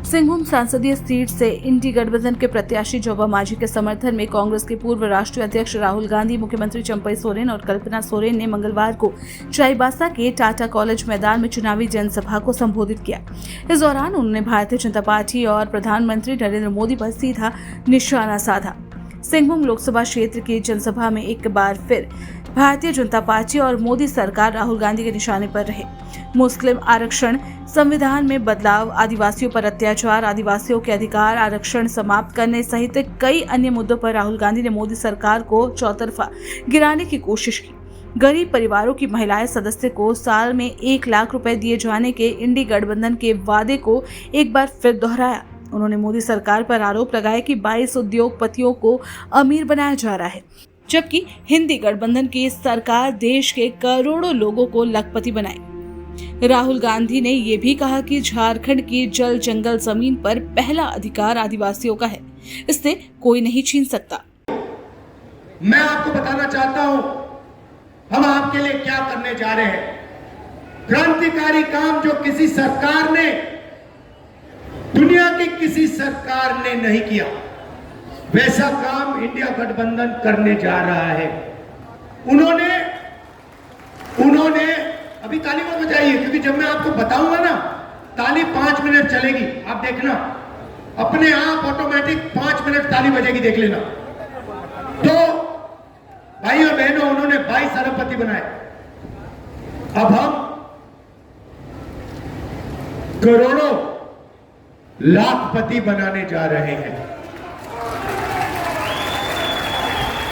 सिंहभूम संसदीय सीट से इंडी गठबंधन के प्रत्याशी जोबा मांझी के समर्थन में कांग्रेस के पूर्व राष्ट्रीय अध्यक्ष राहुल गांधी, मुख्यमंत्री चंपई सोरेन और कल्पना सोरेन ने मंगलवार को चाईबासा के टाटा कॉलेज मैदान में चुनावी जनसभा को संबोधित किया। इस दौरान उन्होंने भारतीय जनता पार्टी और प्रधानमंत्री नरेंद्र मोदी पर सीधा निशाना साधा। सिंहभूम लोकसभा क्षेत्र की जनसभा में एक बार फिर भारतीय जनता पार्टी और मोदी सरकार राहुल गांधी के निशाने पर रहे। मुस्लिम आरक्षण, संविधान में बदलाव, आदिवासियों पर अत्याचार, आदिवासियों के अधिकार, आरक्षण समाप्त करने सहित कई अन्य मुद्दों पर राहुल गांधी ने मोदी सरकार को चौतरफा गिराने की कोशिश की। गरीब परिवारों की महिलाएं सदस्य को साल में 1 लाख रुपए दिए जाने के इंडी गठबंधन के वादे को एक बार फिर दोहराया। उन्होंने मोदी सरकार पर आरोप लगाया कि 22 उद्योगपतियों को अमीर बनाया जा रहा है, जबकि इंडी गठबंधन की सरकार देश के करोड़ों लोगों को लखपति बनाए। राहुल गांधी ने ये भी कहा कि झारखंड की जल जंगल जमीन पर पहला अधिकार आदिवासियों का है, इससे कोई नहीं छीन सकता। मैं आपको बताना चाहता हूं हम आपके लिए क्या करने जा रहे हैं। क्रांतिकारी काम जो किसी सरकार ने, दुनिया की किसी सरकार ने नहीं किया, वैसा काम इंडिया गठबंधन करने जा रहा है। उन्होंने अभी ताली मत बजाइए, क्योंकि जब मैं आपको बताऊंगा ना, ताली 5 मिनट चलेगी, आप देखना अपने आप ऑटोमेटिक 5 मिनट ताली बजेगी, देख लेना। तो भाइयों बहनों, उन्होंने 22 अरबपति बनाए, अब हम करोड़ों लाखपति बनाने जा रहे हैं।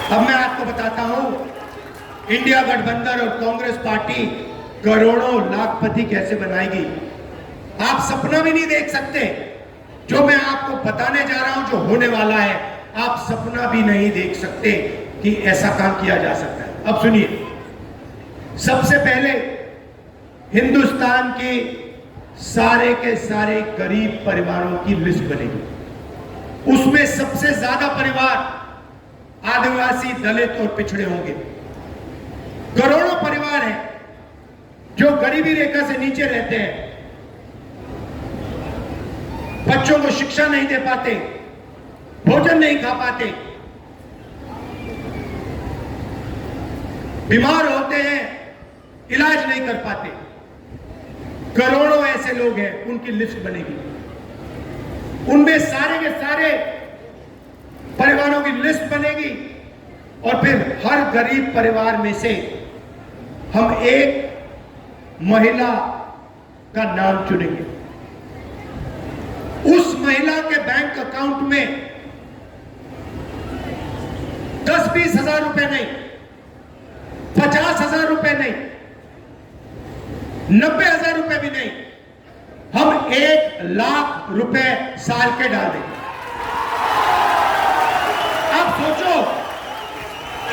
अब मैं आपको बताता हूं इंडिया गठबंधन और कांग्रेस पार्टी करोड़ों लाखपति कैसे बनाएगी। आप सपना भी नहीं देख सकते। जो मैं आपको बताने जा रहा हूं, जो होने वाला है, आप सपना भी नहीं देख सकते कि ऐसा काम किया जा सकता है। अब सुनिए, सबसे पहले हिंदुस्तान की सारे के सारे गरीब परिवारों की लिस्ट बनेगी। उसमें सबसे ज्यादा परिवार आदिवासी, दलित और पिछड़े होंगे। करोड़ों परिवार हैं जो गरीबी रेखा से नीचे रहते हैं, बच्चों को शिक्षा नहीं दे पाते, भोजन नहीं खा पाते, बीमार होते हैं, इलाज नहीं कर पाते। करोड़ों ऐसे लोग हैं, उनकी लिस्ट बनेगी। उनमें सारे के सारे परिवारों की लिस्ट बनेगी और फिर हर गरीब परिवार में से हम एक महिला का नाम चुनेंगे। उस महिला के बैंक अकाउंट में 10-20 हजार रुपए नहीं, 50,000 रुपए नहीं, 90,000 रुपए भी नहीं, हम 1 लाख रुपए साल के डाल देंगे। आप सोचो,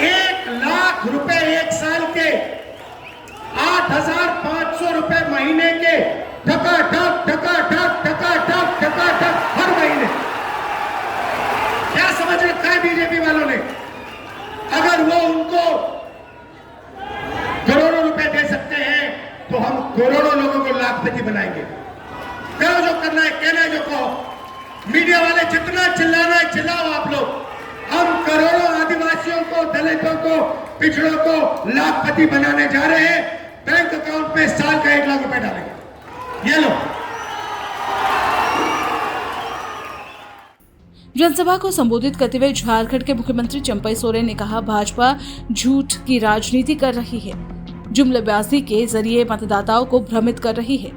1 लाख रुपए एक साल के, 8,500 रुपए महीने के, ठका ठक हर महीने। क्या समझ रखा है बीजेपी वालों ने? अगर वो उनको करोड़ों रुपए दे सकते हैं तो हम करोड़ों लोगों को लाखपति बनाएंगे। करो जो करना है, कहना है जो कहो। मीडिया वाले जितना चिल्लाना है चिल्लाओ आप लोग। हम करोड़ों आदिवासियों को, दलितों को, पिछड़ों को लाखपति बनाने जा रहे हैं। बैंक अकाउंट में साल का 1 लाख रुपए डालेंगे। ये लो। जनसभा को संबोधित करते हुए झारखंड के मुख्यमंत्री चंपई सोरेन ने कहा, भाजपा झूठ की राजनीति कर रही है, जुमलेबाजी के जरिए मतदाताओं को भ्रमित कर रही है।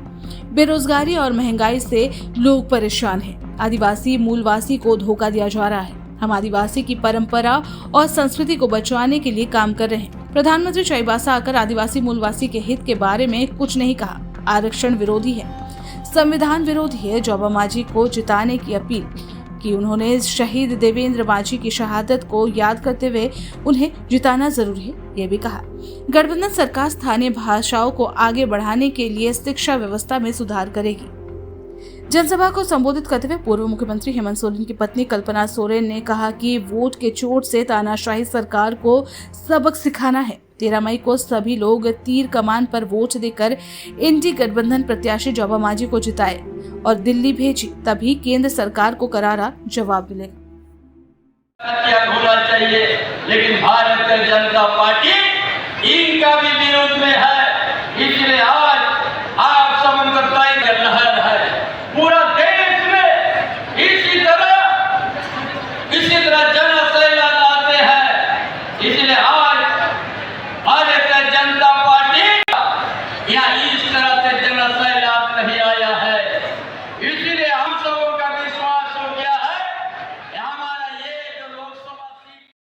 बेरोजगारी और महंगाई से लोग परेशान हैं। आदिवासी मूलवासी को धोखा दिया जा रहा है। हम आदिवासी की परंपरा और संस्कृति को बचाने के लिए काम कर रहे हैं। प्रधानमंत्री चाईबासा आकर आदिवासी मूलवासी के हित के बारे में कुछ नहीं कहा। आरक्षण विरोधी है, संविधान विरोधी है। जोबा मांझी को जिताने की अपील की। उन्होंने शहीद देवेंद्र मांझी की शहादत को याद करते हुए उन्हें जिताना जरूरी है, ये भी कहा। गठबंधन सरकार स्थानीय भाषाओं को आगे बढ़ाने के लिए शिक्षा व्यवस्था में सुधार करेगी। जनसभा को संबोधित करते हुए पूर्व मुख्यमंत्री हेमंत सोरेन की पत्नी कल्पना सोरेन ने कहा कि वोट के चोट से तानाशाही सरकार को सबक सिखाना है। 13 मई को सभी लोग तीर कमान पर वोट देकर इंडी गठबंधन प्रत्याशी जोबा मांझी को जिताए और दिल्ली भेजी, तभी केंद्र सरकार को करारा जवाब मिलेगा। होना चाहिए, लेकिन भारतीय जनता पार्टी इनका भी विरोध में है। इसलिए आज आप समन्वय की लहर है पूरा देश में। इसी तरह जन सैलाब आते हैं। इसलिए आज भारतीय जनता पार्टी या इस तरह से जन सैलाब नहीं आया है।